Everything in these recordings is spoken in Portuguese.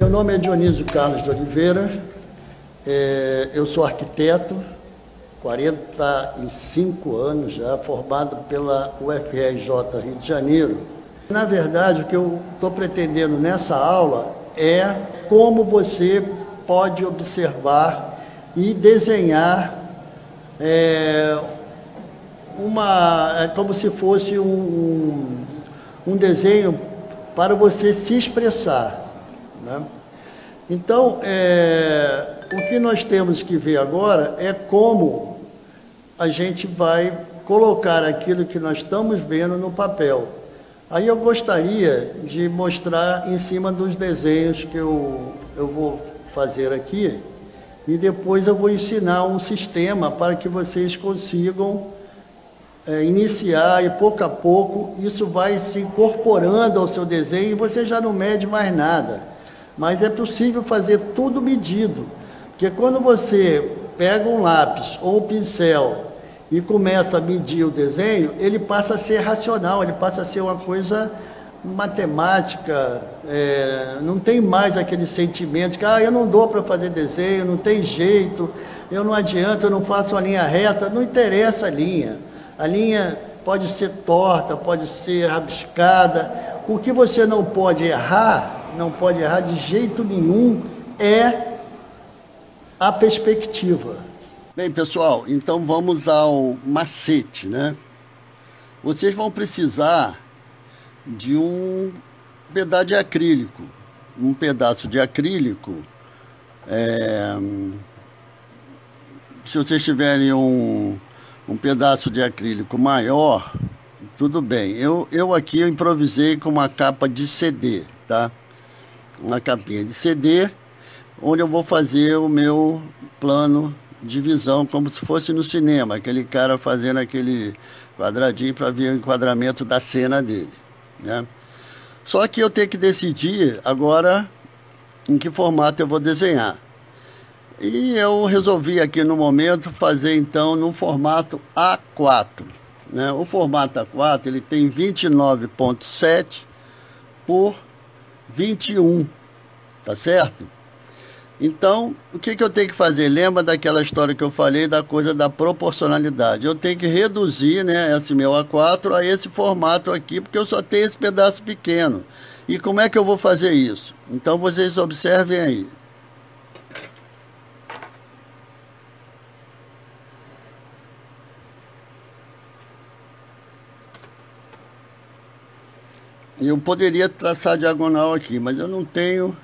Meu nome é Dionísio Carlos de Oliveira, eu sou arquiteto, 45 anos já, formado pela UFRJ Rio de Janeiro. Na verdade, o que eu estou pretendendo nessa aula é como você pode observar e desenhar como se fosse um desenho para você se expressar, né? Então, o que nós temos que ver agora é como a gente vai colocar aquilo que nós estamos vendo no papel. Aí eu gostaria de mostrar em cima dos desenhos que eu vou fazer aqui, e depois eu vou ensinar um sistema para que vocês consigam iniciar, e pouco a pouco isso vai se incorporando ao seu desenho e você já não mede mais nada. Mas é possível fazer tudo medido, porque quando você pega um lápis ou um pincel e começa a medir o desenho, ele passa a ser racional, ele passa a ser uma coisa matemática, não tem mais aquele sentimento que eu não dou para fazer desenho, não tem jeito, eu não adianta, eu não faço uma linha reta. Não interessa a linha pode ser torta, pode ser rabiscada. O que você não pode errar de jeito nenhum é a perspectiva. Bem, pessoal, então vamos ao macete, né? Vocês vão precisar de um pedaço de acrílico. Um pedaço de acrílico, se vocês tiverem um pedaço de acrílico maior, tudo bem. Eu aqui improvisei com uma capa de CD, tá? Uma capinha de CD, onde eu vou fazer o meu plano de visão, como se fosse no cinema, aquele cara fazendo aquele quadradinho para ver o enquadramento da cena dele, né? Só que eu tenho que decidir agora em que formato eu vou desenhar. E eu resolvi aqui no momento fazer então no formato A4, né? O formato A4 ele tem 29.7 por 21, tá certo? Então, o que eu tenho que fazer? Lembra daquela história que eu falei da coisa da proporcionalidade? Eu tenho que reduzir, né, esse meu A4 a esse formato aqui, porque eu só tenho esse pedaço pequeno. E como é que eu vou fazer isso? Então, vocês observem aí. Eu poderia traçar diagonal aqui, mas eu não tenho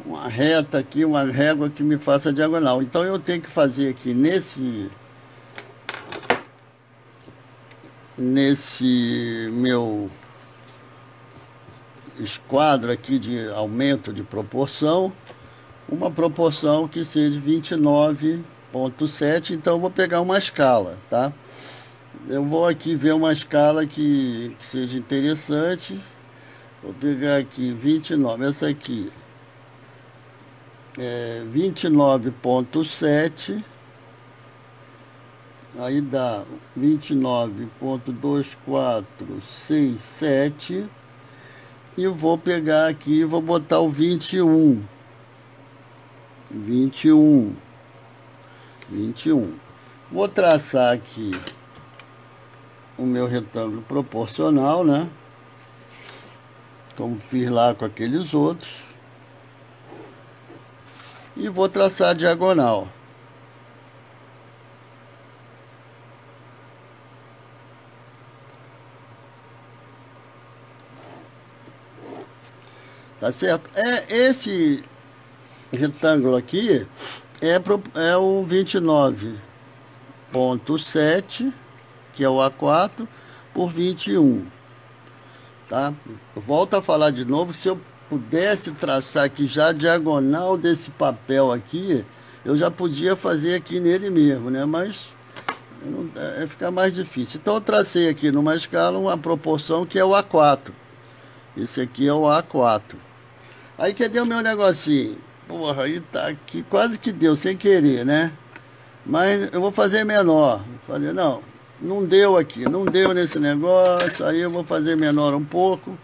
uma reta aqui, uma régua que me faça diagonal. Então eu tenho que fazer aqui nesse meu esquadro aqui de aumento de proporção, uma proporção que seja 29.7. Então eu vou pegar uma escala, tá? Eu vou aqui ver uma escala que seja interessante. Vou pegar aqui 29, essa aqui é 29.7, aí dá 29.2467, e vou pegar aqui e vou botar o 21. Vou traçar aqui o meu retângulo proporcional, né? Como fiz lá com aqueles outros. E vou traçar a diagonal. Tá certo? Esse retângulo aqui é o 29.7, que é o A4, por 21. Tá? Volto a falar de novo, se eu pudesse traçar aqui já a diagonal desse papel aqui, eu já podia fazer aqui nele mesmo, né? Mas ficar mais difícil. Então eu tracei aqui numa escala uma proporção que é o A4. Esse aqui é o A4. Aí cadê o meu negocinho? Porra, aí tá aqui, quase que deu, sem querer, né? Mas eu vou fazer menor. Vou fazer, não deu aqui, não deu nesse negócio, aí eu vou fazer menor um pouco.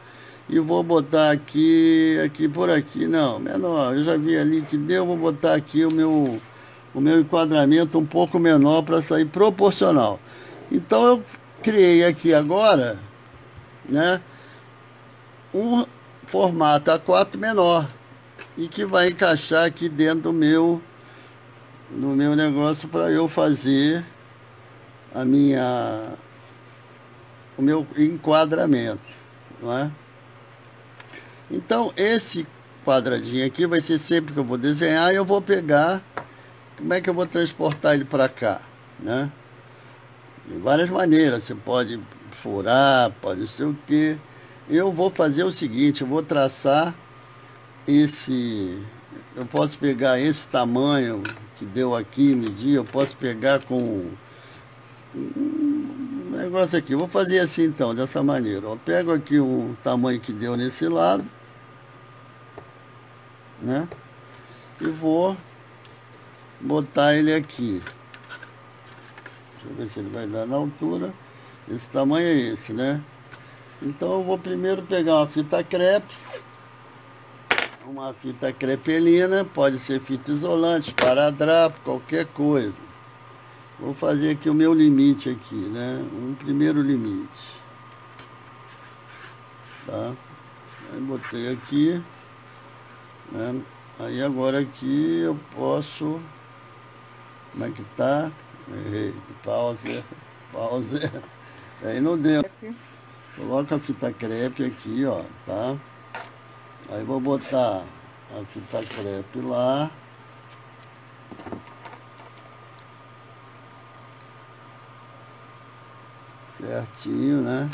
e vou botar aqui por aqui, não, menor, eu já vi ali que deu, vou botar aqui o meu enquadramento um pouco menor para sair proporcional. Então eu criei aqui agora, né, um formato A4 menor e que vai encaixar aqui dentro do meu negócio para eu fazer o meu enquadramento, não é? Então esse quadradinho aqui vai ser sempre que eu vou desenhar, e eu vou pegar, como é que eu vou transportar ele para cá, né? De várias maneiras, você pode furar, pode ser o que. Eu vou fazer o seguinte, eu vou traçar eu posso pegar esse tamanho que deu aqui, medir, eu posso pegar com um negócio aqui, eu vou fazer assim então, dessa maneira, eu pego aqui um tamanho que deu nesse lado, né, e vou botar ele aqui. Deixa eu ver se ele vai dar na altura. Esse tamanho é esse, né? Então eu vou primeiro pegar uma fita crepe, uma fita crepelina, pode ser fita isolante, esparadrapo, qualquer coisa. Vou fazer aqui o meu limite aqui, né? Um primeiro limite. Tá? Aí botei aqui, né? Aí agora aqui eu posso... Como é que tá? Errei. Pause. Aí não deu. Coloca a fita crepe aqui, ó, tá? Aí vou botar a fita crepe lá. Certinho, né?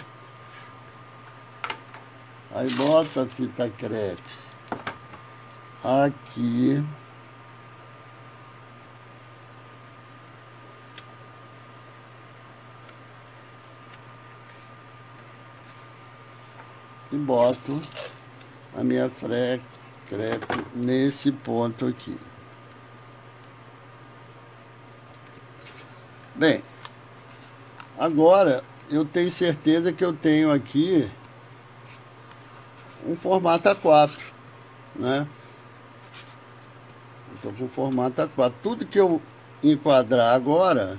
Aí bota a fita crepe aqui. E boto a minha crepe nesse ponto aqui. Bem, agora eu tenho certeza que eu tenho aqui um formato A4, né? Estou com o formato A4. Tudo que eu enquadrar agora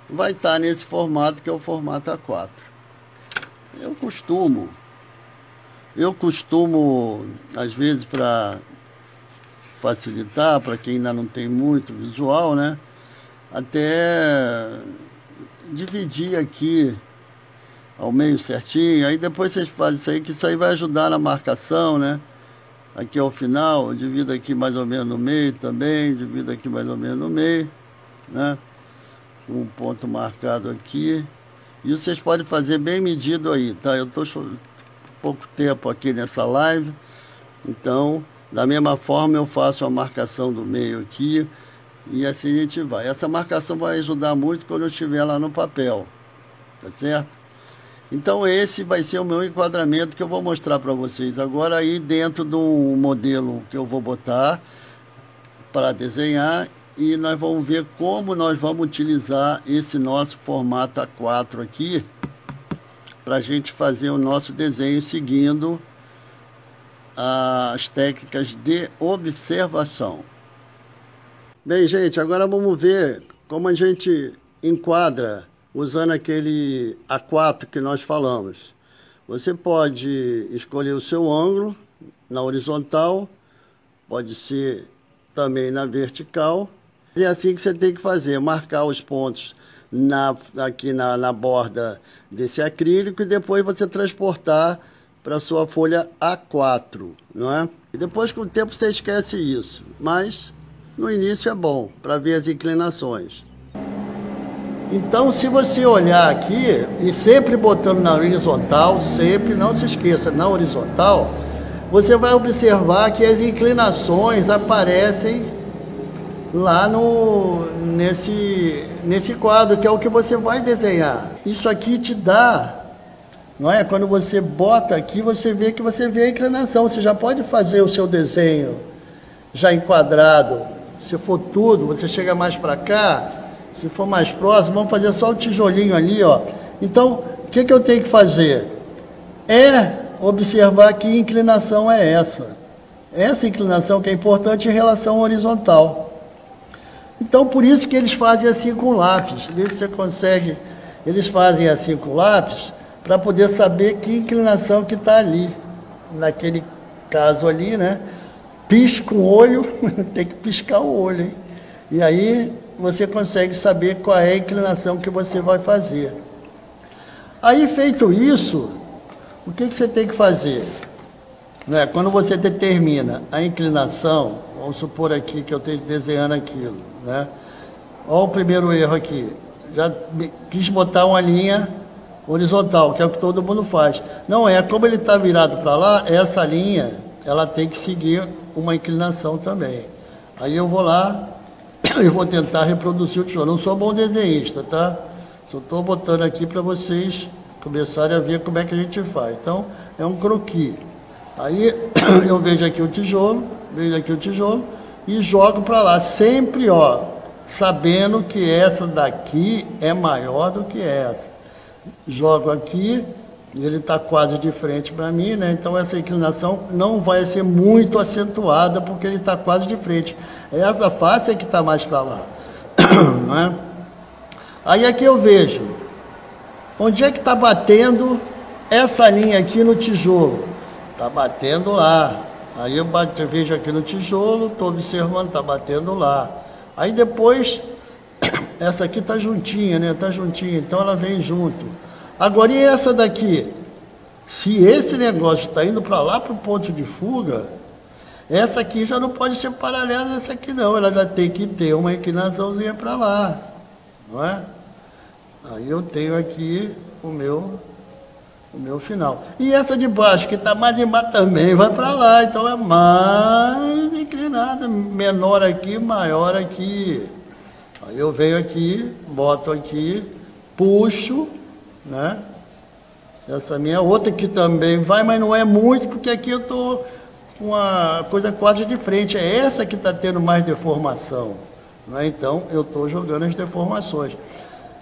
vai estar nesse formato que é o formato A4. Eu costumo, às vezes, para facilitar, para quem ainda não tem muito visual, né? Até dividir aqui ao meio certinho. Aí depois vocês fazem isso aí, que isso aí vai ajudar na marcação, né? Aqui ao final, eu divido aqui mais ou menos no meio também, divido aqui mais ou menos no meio, né? Um ponto marcado aqui. E vocês podem fazer bem medido aí, tá? Eu estou pouco tempo aqui nessa live, então da mesma forma eu faço a marcação do meio aqui e assim a gente vai. Essa marcação vai ajudar muito quando eu estiver lá no papel, tá certo? Então esse vai ser o meu enquadramento que eu vou mostrar para vocês agora aí dentro do modelo que eu vou botar para desenhar, e nós vamos ver como nós vamos utilizar esse nosso formato A4 aqui para a gente fazer o nosso desenho seguindo as técnicas de observação. Bem, gente, agora vamos ver como a gente enquadra usando aquele A4 que nós falamos. Você pode escolher o seu ângulo na horizontal, pode ser também na vertical. É assim que você tem que fazer, marcar os pontos aqui na borda desse acrílico e depois você transportar para a sua folha A4, não é? E depois com o tempo você esquece isso, mas no início é bom para ver as inclinações. Então, se você olhar aqui e sempre botando na horizontal, sempre, não se esqueça, na horizontal, você vai observar que as inclinações aparecem lá nesse quadro, que é o que você vai desenhar. Isso aqui te dá, não é? Quando você bota aqui, você vê a inclinação. Você já pode fazer o seu desenho já enquadrado. Se for tudo, você chega mais para cá. Se for mais próximo, vamos fazer só o tijolinho ali, ó. Então, o que eu tenho que fazer? observar que inclinação é essa. Essa inclinação que é importante em relação horizontal. Então, por isso que eles fazem assim com lápis. Vê se você consegue. Eles fazem assim com lápis para poder saber que inclinação que está ali. Naquele caso ali, né? Pisca o olho, tem que piscar o olho, hein? E aí você consegue saber qual é a inclinação que você vai fazer. Aí, feito isso, o que você tem que fazer? Né? Quando você determina a inclinação, vamos supor aqui que eu esteja desenhando aquilo, né? Olha o primeiro erro aqui. Já quis botar uma linha horizontal, que é o que todo mundo faz. Não é, como ele está virado para lá, essa linha, ela tem que seguir uma inclinação também. Aí eu vou lá, eu vou tentar reproduzir o tijolo. Não sou bom desenhista, tá? Só estou botando aqui para vocês começarem a ver como é que a gente faz. Então, é um croquis. Aí eu vejo aqui o tijolo e jogo para lá. Sempre, ó, sabendo que essa daqui é maior do que essa. Jogo aqui, e ele está quase de frente para mim, né? Então essa inclinação não vai ser muito acentuada, porque ele está quase de frente. Essa face é que está mais para lá. Não é? Aí aqui eu vejo, onde é que está batendo essa linha aqui no tijolo? Está batendo lá. Aí eu vejo aqui no tijolo, estou observando, está batendo lá. Aí depois, essa aqui está juntinha, né? Está juntinha, então ela vem junto. Agora, e essa daqui? Se esse negócio está indo para lá, para o ponto de fuga, essa aqui já não pode ser paralela a essa aqui não. Ela já tem que ter uma inclinaçãozinha para lá, não é? Aí eu tenho aqui o meu final. E essa de baixo, que está mais embaixo também, vai para lá. Então é mais inclinada, menor aqui, maior aqui. Aí eu venho aqui, boto aqui, puxo, né? Essa minha outra aqui também vai, mas não é muito, porque aqui eu estou com a coisa quase de frente. É essa que está tendo mais deformação, né? Então eu estou jogando as deformações.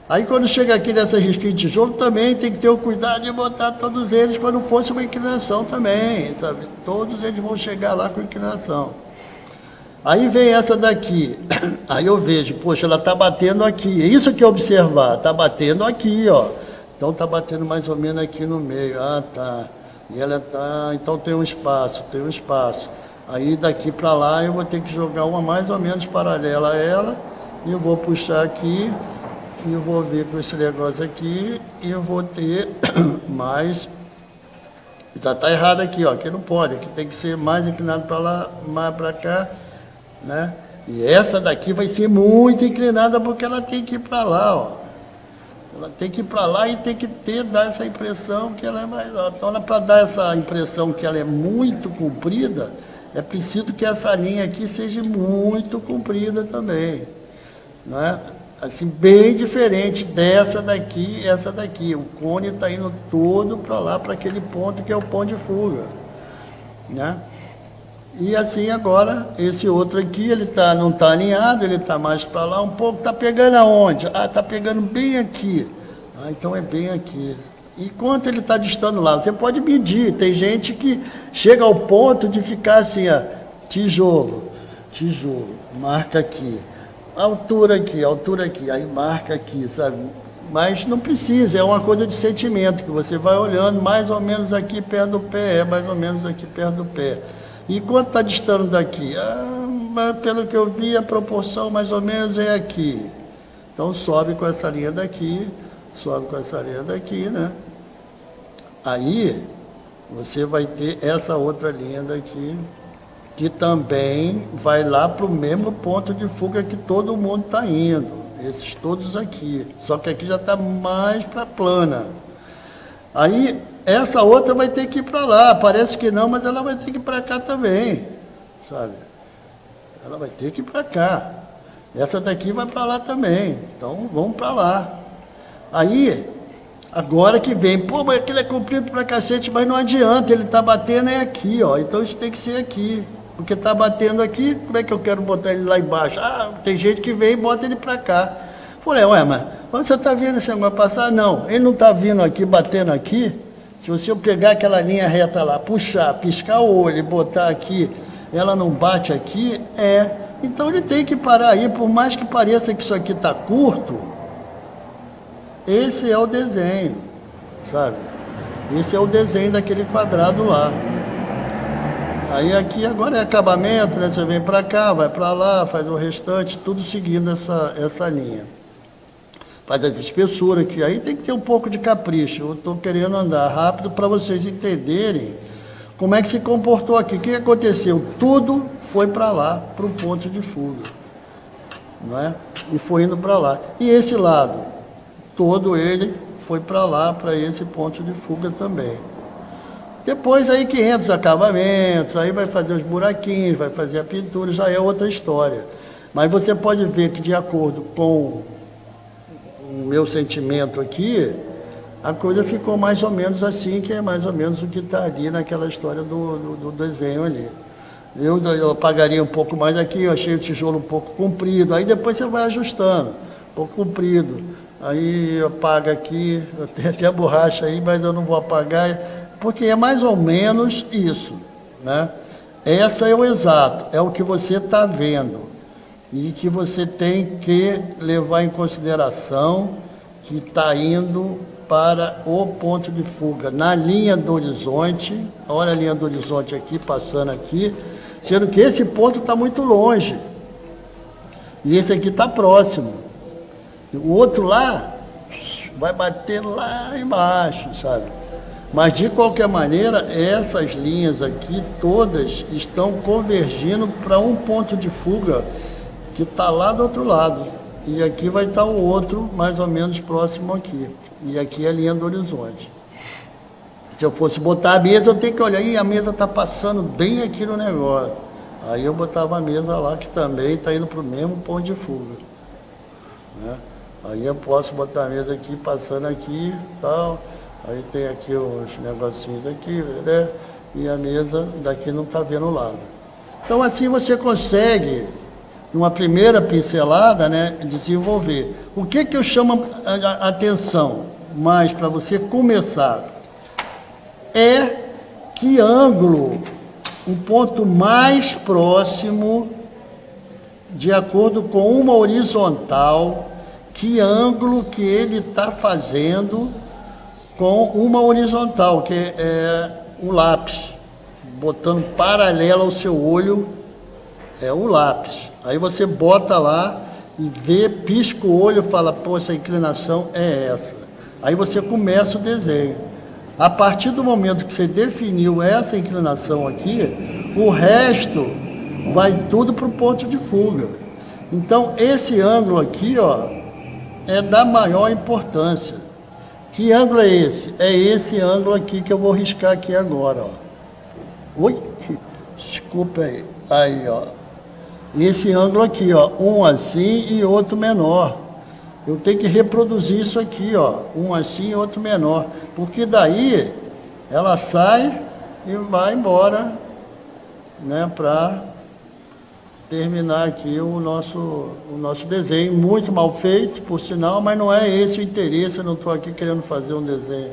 Aí quando chega aqui nessa risquinha de tijolo, também tem que ter o cuidado de botar todos eles quando fosse uma inclinação também, sabe? Todos eles vão chegar lá com inclinação. Aí vem essa daqui, aí eu vejo, poxa, ela está batendo aqui, é isso que eu observar, está batendo aqui, ó. Então está batendo mais ou menos aqui no meio, ah, tá. E ela tá, então tem um espaço. Aí daqui para lá eu vou ter que jogar uma mais ou menos paralela a ela, e eu vou puxar aqui, e eu vou ver com esse negócio aqui, e eu vou ter mais... Já está errado aqui, ó, aqui não pode, aqui tem que ser mais inclinado para lá, mais para cá, né? E essa daqui vai ser muito inclinada porque ela tem que ir para lá, ó. Ela tem que ir para lá e tem que dar essa impressão que ela é mais alta. Então, para dar essa impressão que ela é muito comprida, é preciso que essa linha aqui seja muito comprida também, né? Assim, bem diferente dessa daqui e essa daqui. O cone está indo todo para lá, para aquele ponto que é o ponto de fuga, né? E assim agora, esse outro aqui, ele não está alinhado, ele está mais para lá um pouco. Está pegando aonde? Ah, está pegando bem aqui. Ah, então é bem aqui. E quanto ele está distando lá? Você pode medir. Tem gente que chega ao ponto de ficar assim, ó, tijolo, marca aqui. Altura aqui, aí marca aqui, sabe? Mas não precisa, é uma coisa de sentimento, que você vai olhando mais ou menos aqui perto do pé, mais ou menos aqui perto do pé. E quanto está distando daqui? Ah, pelo que eu vi, a proporção mais ou menos é aqui. Então sobe com essa linha daqui, né? Aí você vai ter essa outra linha daqui, que também vai lá para o mesmo ponto de fuga que todo mundo está indo. Esses todos aqui. Só que aqui já está mais para plana. Aí essa outra vai ter que ir para lá. Parece que não, mas ela vai ter que ir para cá também, sabe? Ela vai ter que ir para cá. Essa daqui vai para lá também. Então vamos para lá. Aí, agora que vem, pô, mas aquilo é comprido pra cacete, mas não adianta, ele tá batendo é aqui, ó. Então isso tem que ser aqui. Porque tá batendo aqui, como é que eu quero botar ele lá embaixo? Ah, tem gente que vem e bota ele para cá. Falei, ué, mas quando você tá vendo esse negócio passar? Não, ele não tá vindo aqui, batendo aqui. Se você pegar aquela linha reta lá, puxar, piscar o olho e botar aqui, ela não bate aqui, então ele tem que parar aí, por mais que pareça que isso aqui está curto, esse é o desenho, sabe? Esse é o desenho daquele quadrado lá. Aí aqui agora é acabamento, né? Você vem para cá, vai para lá, faz o restante, tudo seguindo essa linha. Faz as espessuras, que aí tem que ter um pouco de capricho. Eu estou querendo andar rápido para vocês entenderem como é que se comportou aqui. O que aconteceu? Tudo foi para lá, para o ponto de fuga, não é? E foi indo para lá. E esse lado, todo ele foi para lá, para esse ponto de fuga também. Depois aí que entra os acabamentos, aí vai fazer os buraquinhos, vai fazer a pintura, já é outra história. Mas você pode ver que, de acordo com o meu sentimento aqui, a coisa ficou mais ou menos assim, que é mais ou menos o que está ali naquela história do desenho ali. Eu apagaria um pouco mais aqui, eu achei o tijolo um pouco comprido, aí depois você vai ajustando, um pouco comprido. Aí apaga aqui, eu tenho até a borracha aí, mas eu não vou apagar, porque é mais ou menos isso, né? Essa é o exato, é o que você está vendo. E que você tem que levar em consideração que está indo para o ponto de fuga, na linha do horizonte. Olha a linha do horizonte aqui, passando aqui, sendo que esse ponto está muito longe. E esse aqui está próximo. O outro lá vai bater lá embaixo, sabe? Mas, de qualquer maneira, essas linhas aqui, todas, estão convergindo para um ponto de fuga que está lá do outro lado. E aqui vai estar o outro, mais ou menos próximo aqui. E aqui é a linha do horizonte. Se eu fosse botar a mesa, eu tenho que olhar, e a mesa está passando bem aqui no negócio. Aí eu botava a mesa lá, que também está indo para o mesmo ponto de fuga, né? Aí eu posso botar a mesa aqui, passando aqui e tal. Aí tem aqui uns negocinhos aqui, né? E a mesa daqui não está vendo o lado. Então assim você consegue, numa primeira pincelada, né, desenvolver. O que eu chamo a atenção mais para você começar é que ângulo, um ponto mais próximo, de acordo com uma horizontal, que ângulo que ele está fazendo com uma horizontal, que é o lápis, botando paralelo ao seu olho, é o lápis. Aí você bota lá e vê, pisca o olho e fala, pô, essa inclinação é essa. Aí você começa o desenho. A partir do momento que você definiu essa inclinação aqui, o resto vai tudo para o ponto de fuga. Então, esse ângulo aqui, ó, é da maior importância. Que ângulo é esse? É esse ângulo aqui que eu vou riscar aqui agora, ó. Oi? Desculpa aí. Aí, ó. Esse ângulo aqui, ó, um assim e outro menor. Eu tenho que reproduzir isso aqui, ó, um assim e outro menor, porque daí ela sai e vai embora, né, para terminar aqui o nosso desenho, muito mal feito, por sinal, mas não é esse o interesse, eu não estou aqui querendo fazer um desenho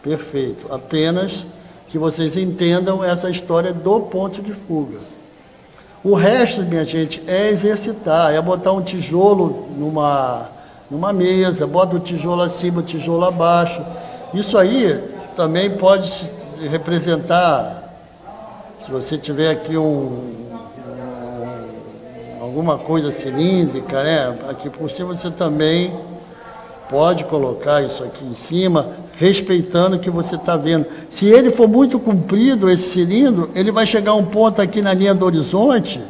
perfeito, apenas que vocês entendam essa história do ponto de fuga. O resto, minha gente, é exercitar, é botar um tijolo numa mesa, bota o tijolo acima, o tijolo abaixo. Isso aí também pode representar, se você tiver aqui alguma coisa cilíndrica, né? Aqui por cima você também pode colocar isso aqui em cima, respeitando o que você está vendo. Se ele for muito comprido, esse cilindro, ele vai chegar a um ponto aqui na linha do horizonte,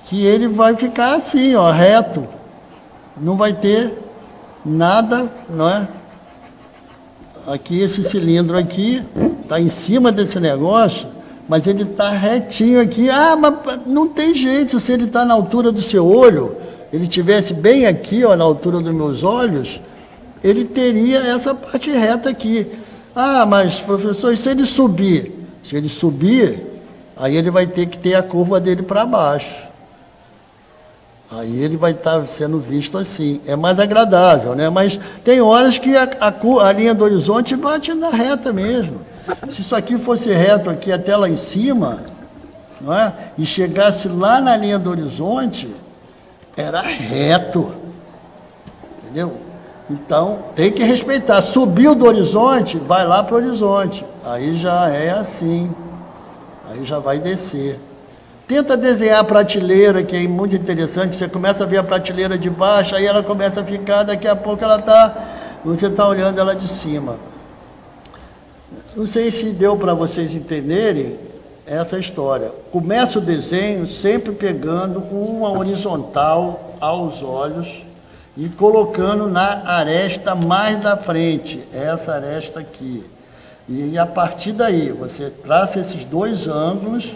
que ele vai ficar assim, ó, reto. Não vai ter nada, não é? Aqui, esse cilindro aqui, está em cima desse negócio, mas ele está retinho aqui. Ah, mas não tem jeito, se ele está na altura do seu olho, ele estivesse bem aqui, ó, na altura dos meus olhos, ele teria essa parte reta aqui. Ah, mas professor, e se ele subir? Se ele subir, aí ele vai ter que ter a curva dele para baixo. Aí ele vai estar sendo visto assim. É mais agradável, né? Mas tem horas que a linha do horizonte bate na reta mesmo. Se isso aqui fosse reto aqui até lá em cima, não é? E chegasse lá na linha do horizonte, era reto. Entendeu? Então, tem que respeitar. Subiu do horizonte, vai lá para o horizonte. Aí já é assim. Aí já vai descer. Tenta desenhar a prateleira, que é muito interessante. Você começa a ver a prateleira de baixo, aí ela começa a ficar, daqui a pouco você está olhando ela de cima. Não sei se deu para vocês entenderem essa história. Começa o desenho sempre pegando uma horizontal aos olhos e colocando na aresta mais da frente, essa aresta aqui. E a partir daí, você traça esses dois ângulos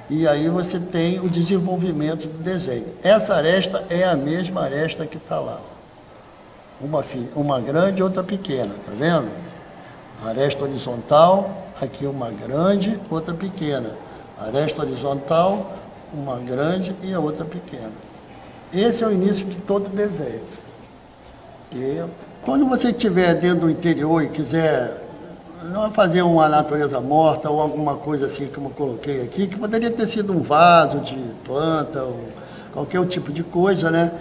e aí você tem o desenvolvimento do desenho. Essa aresta é a mesma aresta que está lá. Uma grande e outra pequena, tá vendo? Aresta horizontal, aqui uma grande, outra pequena. Aresta horizontal, uma grande e a outra pequena. Esse é o início de todo o desenho. E quando você estiver dentro do interior e quiser não fazer uma natureza morta ou alguma coisa assim como eu coloquei aqui, que poderia ter sido um vaso de planta ou qualquer tipo de coisa, né?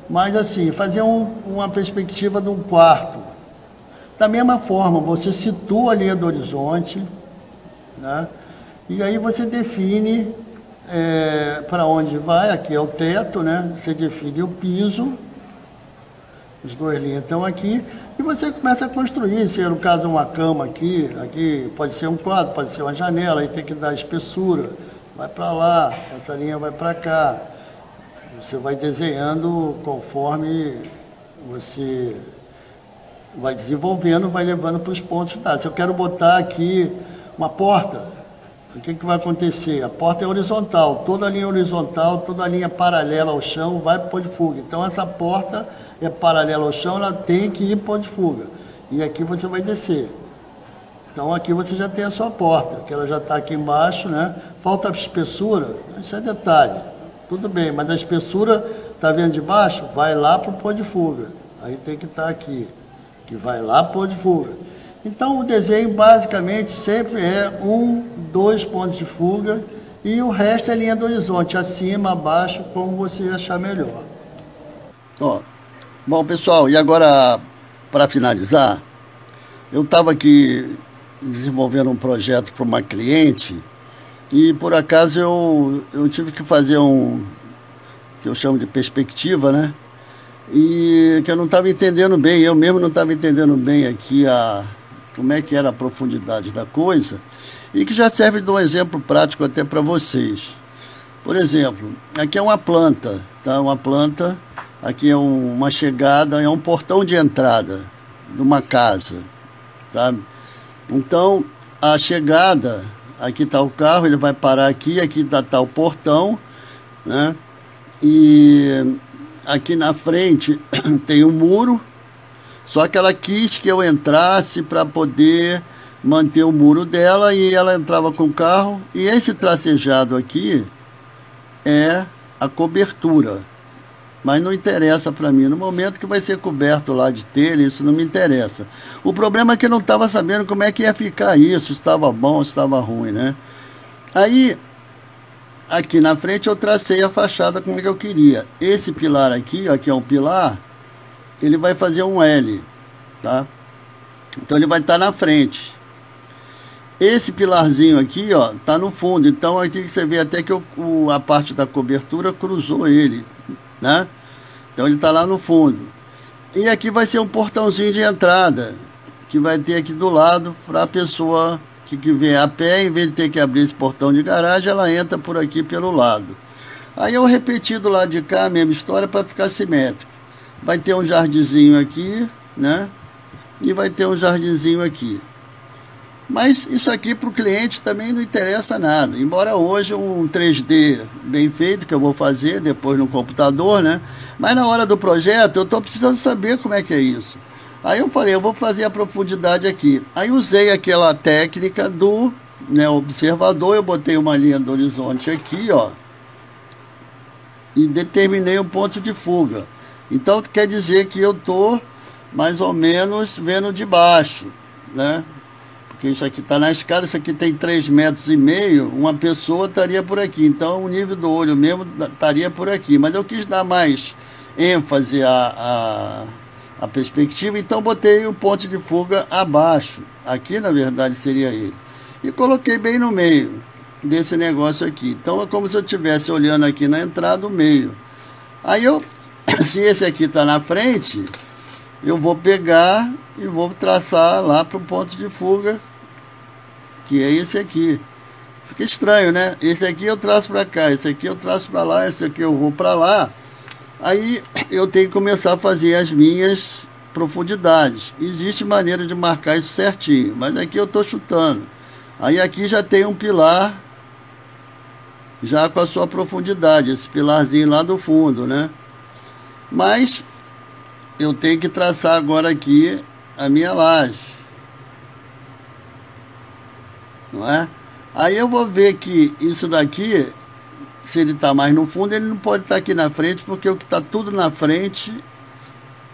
Mas assim, fazer uma perspectiva de um quarto. Da mesma forma, você situa a linha do horizonte, né? E aí você define para onde vai, aqui é o teto, né? Você define o piso, os dois linhas estão aqui, e você começa a construir, se no caso uma cama aqui pode ser um quadro, pode ser uma janela, aí tem que dar espessura, vai para lá, essa linha vai para cá. Você vai desenhando conforme você vai desenvolvendo, vai levando para os pontos. Tá, se eu quero botar aqui uma porta, o que vai acontecer? A porta é horizontal, toda a linha horizontal, toda a linha paralela ao chão vai para o ponto de fuga. Então essa porta é paralela ao chão, ela tem que ir para o ponto de fuga. E aqui você vai descer. Então aqui você já tem a sua porta, que ela já está aqui embaixo, né? Falta a espessura, isso é detalhe. Tudo bem, mas a espessura, está vendo de baixo? Vai lá para o ponto de fuga. Aí tem que estar aqui, que vai lá para o ponto de fuga. Então o desenho basicamente sempre é 2 pontos de fuga e o resto é linha do horizonte, acima, abaixo, como você achar melhor. Bom pessoal, e agora para finalizar, eu estava aqui desenvolvendo um projeto para uma cliente e por acaso eu tive que fazer que eu chamo de perspectiva, né? E que eu não estava entendendo bem, eu mesmo não estava entendendo bem aqui como é que era a profundidade da coisa, e que já serve de um exemplo prático até para vocês. Por exemplo, aqui é uma planta, tá? Uma planta, aqui é uma chegada, é um portão de entrada de uma casa, sabe? Então, a chegada, aqui está o carro, ele vai parar aqui está o portão, né? E aqui na frente tem um muro, só que ela quis que eu entrasse para poder manter o muro dela e ela entrava com o carro. E esse tracejado aqui é a cobertura, mas não interessa para mim. No momento que vai ser coberto lá de telha, isso não me interessa. O problema é que eu não estava sabendo como é que ia ficar isso, se estava bom, se estava ruim, né? Aí, aqui na frente eu tracei a fachada como é que eu queria. Esse pilar aqui, ó, que é um pilar, ele vai fazer um L, tá? Então ele vai estar na frente. Esse pilarzinho aqui, ó, tá no fundo. Então aqui você vê até que a parte da cobertura cruzou ele, né? Então ele tá lá no fundo. E aqui vai ser um portãozinho de entrada, que vai ter aqui do lado para a pessoa que vier a pé, em vez de ter que abrir esse portão de garagem, ela entra por aqui pelo lado. Aí eu repeti do lado de cá a mesma história para ficar simétrico. Vai ter um jardinzinho aqui, né? E vai ter um jardinzinho aqui. Mas isso aqui para o cliente também não interessa nada. Embora hoje um 3D bem feito, que eu vou fazer depois no computador, né? Mas na hora do projeto eu estou precisando saber como é que é isso. Aí eu falei, eu vou fazer a profundidade aqui. Aí usei aquela técnica do, né, observador, eu botei uma linha do horizonte aqui, ó. e determinei o ponto de fuga. Então quer dizer que eu estou mais ou menos vendo de baixo, né? Porque isso aqui está na escada, isso aqui tem 3,5 metros, uma pessoa estaria por aqui. Então o nível do olho mesmo estaria por aqui. Mas eu quis dar mais ênfase à perspectiva, então botei o ponto de fuga abaixo. Aqui na verdade seria ele. E coloquei bem no meio desse negócio aqui. Então é como se eu estivesse olhando aqui na entrada, o meio. Aí se esse aqui está na frente, eu vou pegar e vou traçar lá para o ponto de fuga, que é esse aqui. Fica estranho, né? Esse aqui eu traço para cá, esse aqui eu traço para lá, esse aqui eu vou para lá. Aí eu tenho que começar a fazer as minhas profundidades. Existe maneira de marcar isso certinho, mas aqui eu estou chutando. Aí aqui já tem um pilar, já com a sua profundidade, esse pilarzinho lá do fundo, né? Mas eu tenho que traçar agora aqui a minha laje, não é? Aí eu vou ver que isso daqui, se ele está mais no fundo, ele não pode estar aqui na frente, porque o que está tudo na frente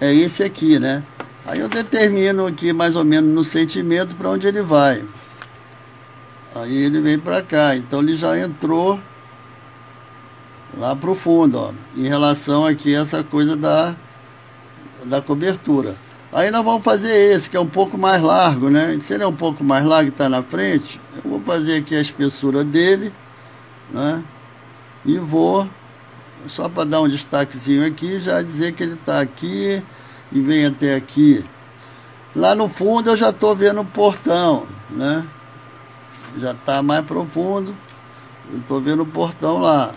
é esse aqui, né? Aí eu determino aqui mais ou menos no sentimento para onde ele vai. Aí ele vem para cá, então ele já entrou lá para o fundo, ó, em relação aqui a essa coisa da cobertura. Aí nós vamos fazer esse, que é um pouco mais largo, né? Se ele é um pouco mais largo e está na frente, eu vou fazer aqui a espessura dele, né? E vou, só para dar um destaquezinho aqui, já dizer que ele está aqui e vem até aqui. Lá no fundo eu já estou vendo o portão, né? Já está mais profundo, eu estou vendo o portão lá.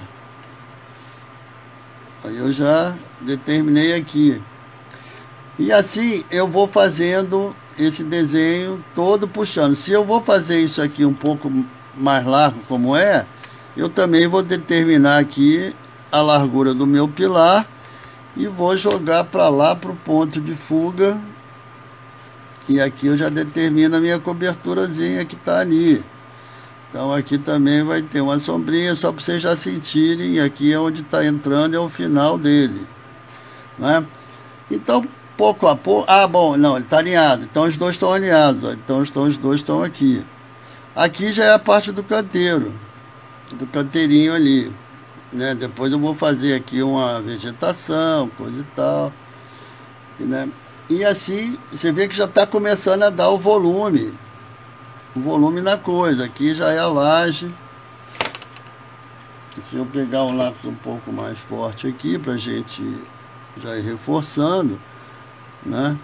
Aí eu já determinei aqui. E assim eu vou fazendo esse desenho todo puxando. Se eu vou fazer isso aqui um pouco mais largo como é, eu também vou determinar aqui a largura do meu pilar e vou jogar para lá para o ponto de fuga. E aqui eu já determino a minha coberturazinha que está ali. Então aqui também vai ter uma sombrinha, só para vocês já sentirem. Aqui é onde está entrando, é o final dele, né? Então pouco a pouco... Ah, bom, não, ele está alinhado. Então os dois estão alinhados, ó. Então os dois estão aqui. Aqui já é a parte do canteiro, do canteirinho ali, né? Depois eu vou fazer aqui uma vegetação, coisa e tal, né? E assim você vê que já está começando a dar o volume na coisa. Aqui já é a laje. Se eu pegar um lápis um pouco mais forte aqui para a gente já ir reforçando, né?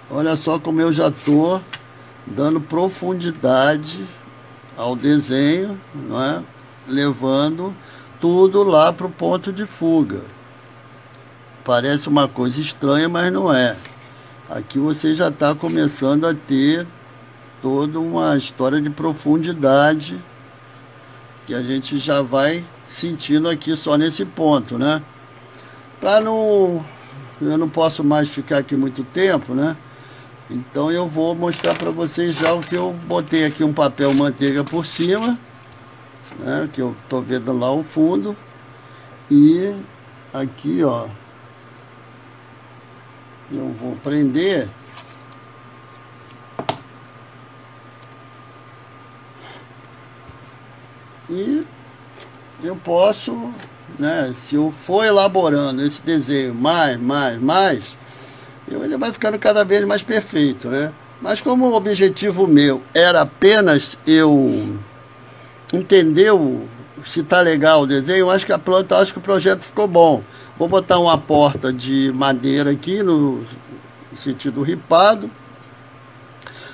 Olha só como eu já estou dando profundidade ao desenho, não é? Levando tudo lá para o ponto de fuga. Parece uma coisa estranha, mas não é. Aqui você já está começando a ter toda uma história de profundidade que a gente já vai sentindo aqui só nesse ponto, né? Eu não posso mais ficar aqui muito tempo, né? Então eu vou mostrar para vocês já o que eu botei aqui, um papel manteiga por cima, né? Que eu tô vendo lá o fundo. E aqui, ó, eu vou prender e eu posso, né, se eu for elaborando esse desenho mais, ele vai ficando cada vez mais perfeito, né? Mas como o objetivo meu era apenas eu entender se tá legal o desenho, eu acho que acho que o projeto ficou bom. Vou botar uma porta de madeira aqui no sentido ripado.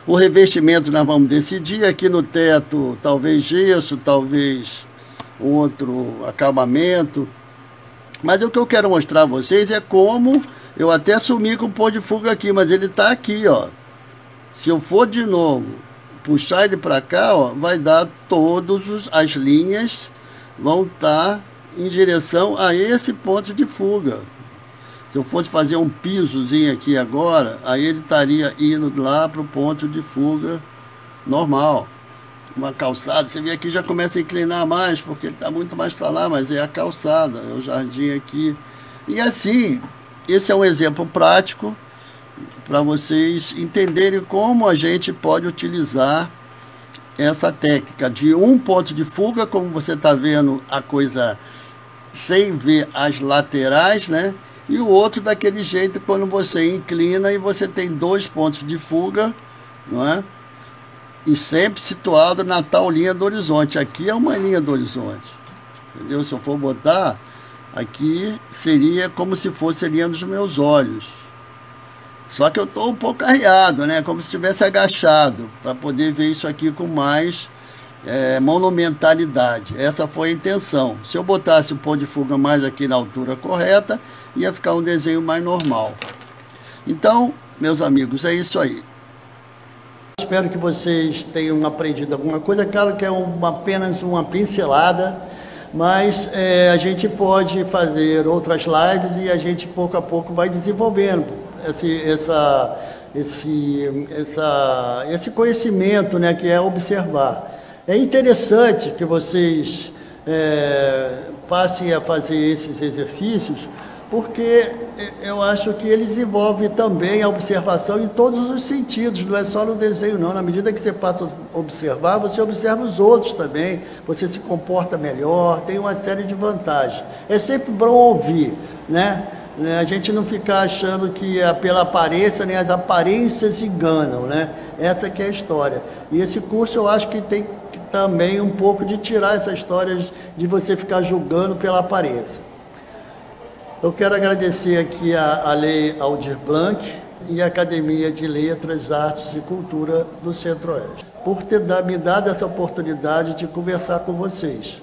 O revestimento nós vamos decidir. Aqui no teto, talvez gesso, talvez um outro acabamento. Mas o que eu quero mostrar a vocês é como eu até sumi com o pó de fuga aqui, mas ele está aqui, ó. Se eu for de novo puxar ele para cá, ó, vai dar todas as linhas vão estar em direção a esse ponto de fuga. Se eu fosse fazer um pisozinho aqui agora, aí ele estaria indo lá para o ponto de fuga normal. uma calçada. Você vê aqui, já começa a inclinar mais, porque está muito mais para lá, mas é a calçada, é o jardim aqui. E assim, esse é um exemplo prático para vocês entenderem como a gente pode utilizar essa técnica de um ponto de fuga, como você está vendo a coisa sem ver as laterais, né? E o outro daquele jeito quando você inclina e você tem 2 pontos de fuga, não é? E sempre situado na tal linha do horizonte. Aqui é uma linha do horizonte, entendeu? Se eu for botar, aqui seria como se fosse a linha dos meus olhos. Só que eu estou um pouco arriado, né? Como se estivesse agachado, para poder ver isso aqui com mais monumentalidade. Essa foi a intenção. Se eu botasse o ponto de fuga mais aqui na altura correta, ia ficar um desenho mais normal. Então, meus amigos, é isso aí. Espero que vocês tenham aprendido alguma coisa. Claro que é apenas uma pincelada, mas a gente pode fazer outras lives e a gente pouco a pouco vai desenvolvendo esse conhecimento, né, que é observar. É interessante que vocês passem a fazer esses exercícios, porque eu acho que eles envolvem também a observação em todos os sentidos, não é só no desenho não. Na medida que você passa a observar, você observa os outros também, você se comporta melhor, tem uma série de vantagens. É sempre bom ouvir, né? A gente não ficar achando que pela aparência, nem as aparências enganam, né? Essa que é a história. E esse curso eu acho que tem também um pouco de tirar essa história de você ficar julgando pela aparência. Eu quero agradecer aqui a Lei Aldir Blanc e a Academia de Letras, Artes e Cultura do Centro-Oeste, por ter me dado essa oportunidade de conversar com vocês.